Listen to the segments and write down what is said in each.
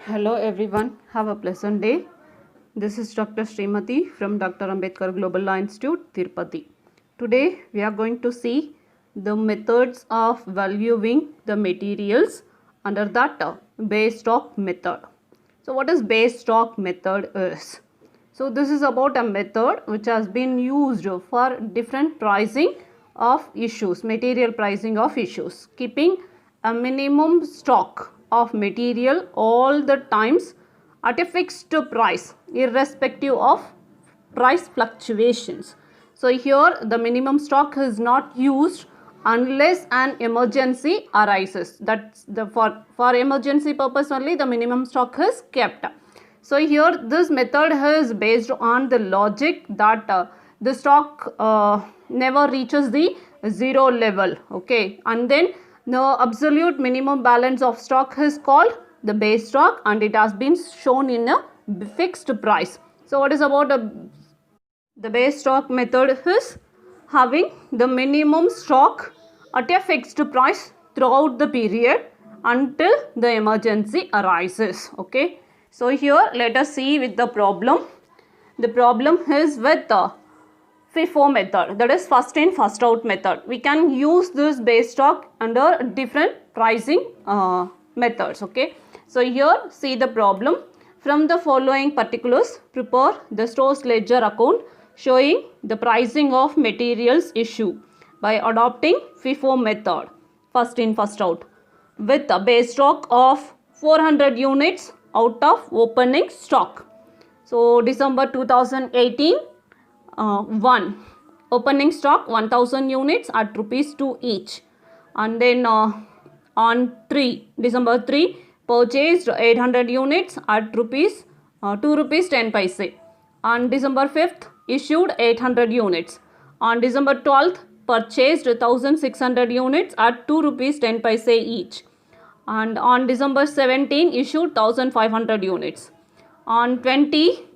Hello everyone, have a pleasant day. This is Dr. Srimati from Dr. Ambedkar Global Law Institute, Tirupati. Today we are going to see the methods of valuing the materials under that base stock method. So what is base stock method is? So this is about a method which has been used for different pricing of issues, material pricing of issues, keeping a minimum stock of material all the times at a fixed price irrespective of price fluctuations. So here the minimum stock is not used unless an emergency arises. That's the for emergency purpose only the minimum stock is kept. So here this method is based on the logic that the stock never reaches the zero level, okay, and then the absolute minimum balance of stock is called the base stock and it has been shown in a fixed price. So what is about the base stock method is having the minimum stock at a fixed price throughout the period until the emergency arises, okay. So here let us see with the problem. The problem is with the FIFO method, that is first in first out method. We can use this base stock under different pricing methods, okay. So here see the problem. From the following particulars, prepare the store's ledger account showing the pricing of materials issue by adopting FIFO method, first in first out, with a base stock of 400 units out of opening stock. So December 2018, 1 opening stock 1000 units at rupees 2 each, and then on 3 December 3 purchased 800 units at rupees 2 rupees 10 paise. On December 5th issued 800 units. On December 12th purchased 1600 units at 2 rupees 10 paise each, and on December 17 issued 1500 units. On 20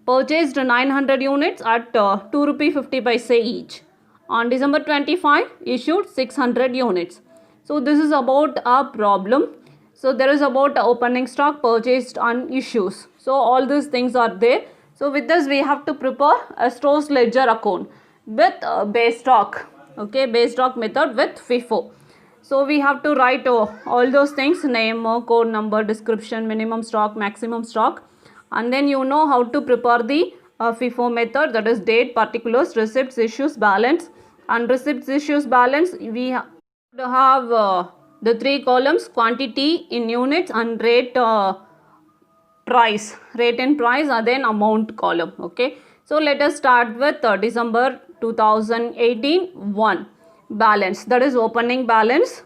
purchased 900 units at 2 rupee 50 paise each. On December 25 issued 600 units. So this is about a problem. So there is about opening stock, purchased on issues. So all these things are there. So with this we have to prepare a store's ledger account with base stock, okay, base stock method with FIFO. So we have to write all those things, name, code number, description, minimum stock, maximum stock, and then you know how to prepare the FIFO method, that is date, particulars, receipts, issues, balance. And receipts, issues, balance, we have the 3 columns, quantity in units and rate, price, rate and price, and then amount column, okay. So let us start with December 2018 1 balance, that is opening balance.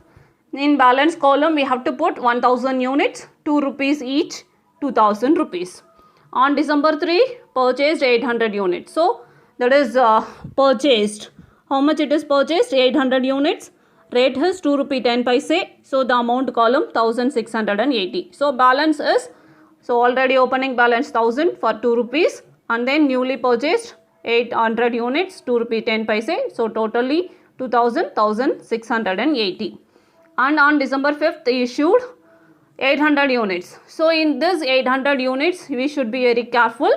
In balance column we have to put 1000 units, 2 rupees each, 2000 rupees. On December 3 purchased 800 units. So that is purchased, how much it is purchased, 800 units, rate is 2 rupee 10 paise. So the amount column 1680. So balance is, so already opening balance 1000 for 2 rupees, and then newly purchased 800 units, 2 rupee 10 paise. So totally 1680. And on December 5th issued 800 units. So in this 800 units we should be very careful.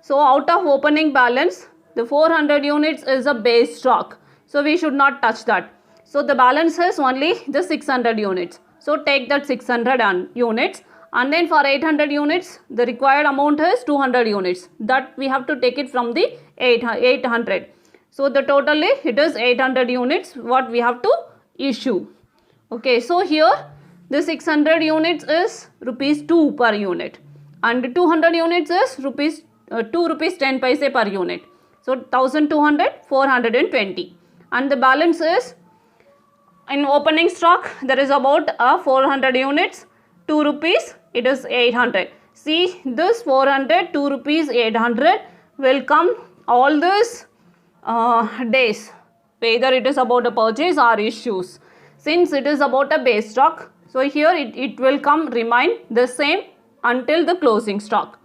So out of opening balance the 400 units is a base stock. So we should not touch that. So the balance is only the 600 units. So take that 600 units, and then for 800 units the required amount is 200 units. That we have to take it from the 800. So the totally it is 800 units what we have to issue. Okay, so here the 600 units is rupees 2 per unit, and 200 units is 2 rupees 10 paise per unit. So 1200, 420, and the balance is in opening stock there is about 400 units, 2 rupees, it is 800. See this 400, 2 rupees, 800 will come all these days, whether it is about a purchase or issues. Since it is about a base stock, so here it will come remain the same until the closing stock.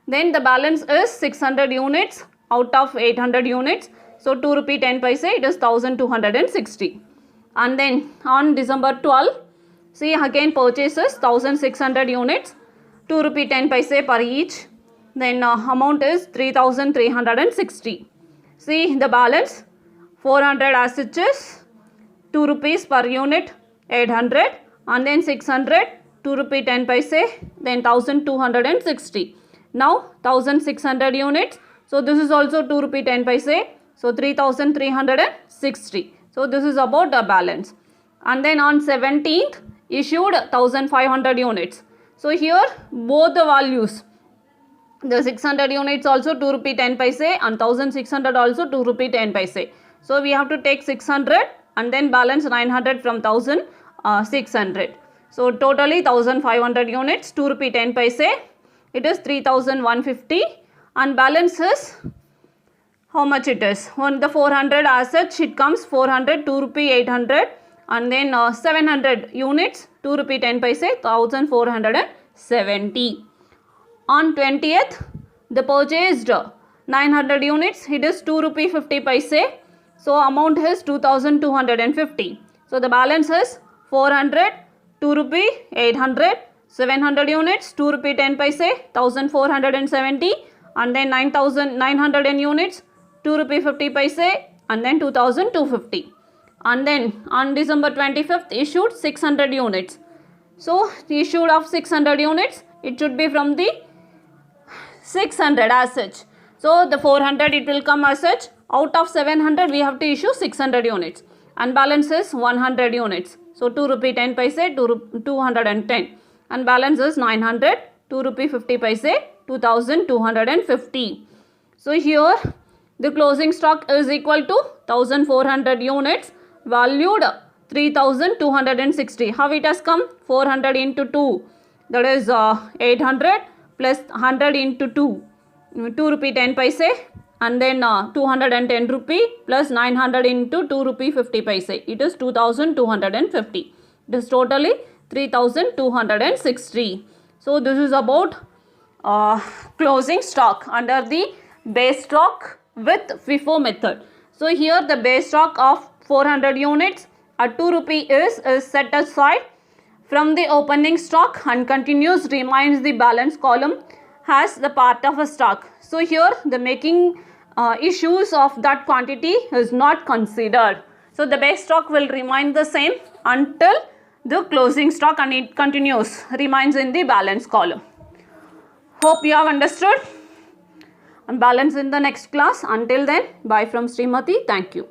Then the balance is 600 units out of 800 units. So 2 rupee 10 paise, it is 1260. And then on December 12, see again purchases 1600 units, 2 rupee 10 paise per each. Then amount is 3360. See the balance 400 as such is 2 rupees per unit 800, and then 600 2 rupee 10 paise, then 1260. Now 1600 units, so this is also 2 rupee 10 paise, so 3360. so this is about the balance. And then on 17th issued 1500 units. So here both the values, the 600 units also 2 rupee 10 paise and 1600 also 2 rupee 10 paise. So we have to take 600 and then balance 900 from 1600. So totally 1500 units, 2 rupee 10 paise, it is 3150, and balance is how much it is? On the 400 as such it comes 400, 2 rupee 800, and then 700 units 2 rupee 10 paise, 1470. On 20th the purchased 900 units, it is 2 rupee 50 paise, so amount is 2250. So the balance is 400, 2 rupee 800, 700 units 2 rupee 10 paise, 1470, and then 900 units 2 rupee 50 paise, and then 2250. And then on December 25th issued 600 units. So the issued of 600 units, it should be from the 600 as such. So the 400 it will come as such. Out of 700 we have to issue 600 units, and balance is 100 units. So 2 rupee 10 paise, 210, and balance is 900, 2 rupee 50 paise, 2250. So here the closing stock is equal to 1400 units valued 3260. How it has come? 400 into 2, that is 800 plus 100 into 2, 2 rupee 10 paise, and then 210 rupee plus 900 into 2 rupee 50 paise, it is 2250. It is totally 3260. So this is about closing stock under the base stock with FIFO method. So here the base stock of 400 units at 2 rupee is set aside from the opening stock and continues remains the balance column as the part of a stock. So here the making issues of that quantity is not considered. So the base stock will remain the same until the closing stock, and it continues remains in the balance column. Hope you have understood, and balance in the next class. Until then, bye from Srimati. Thank you.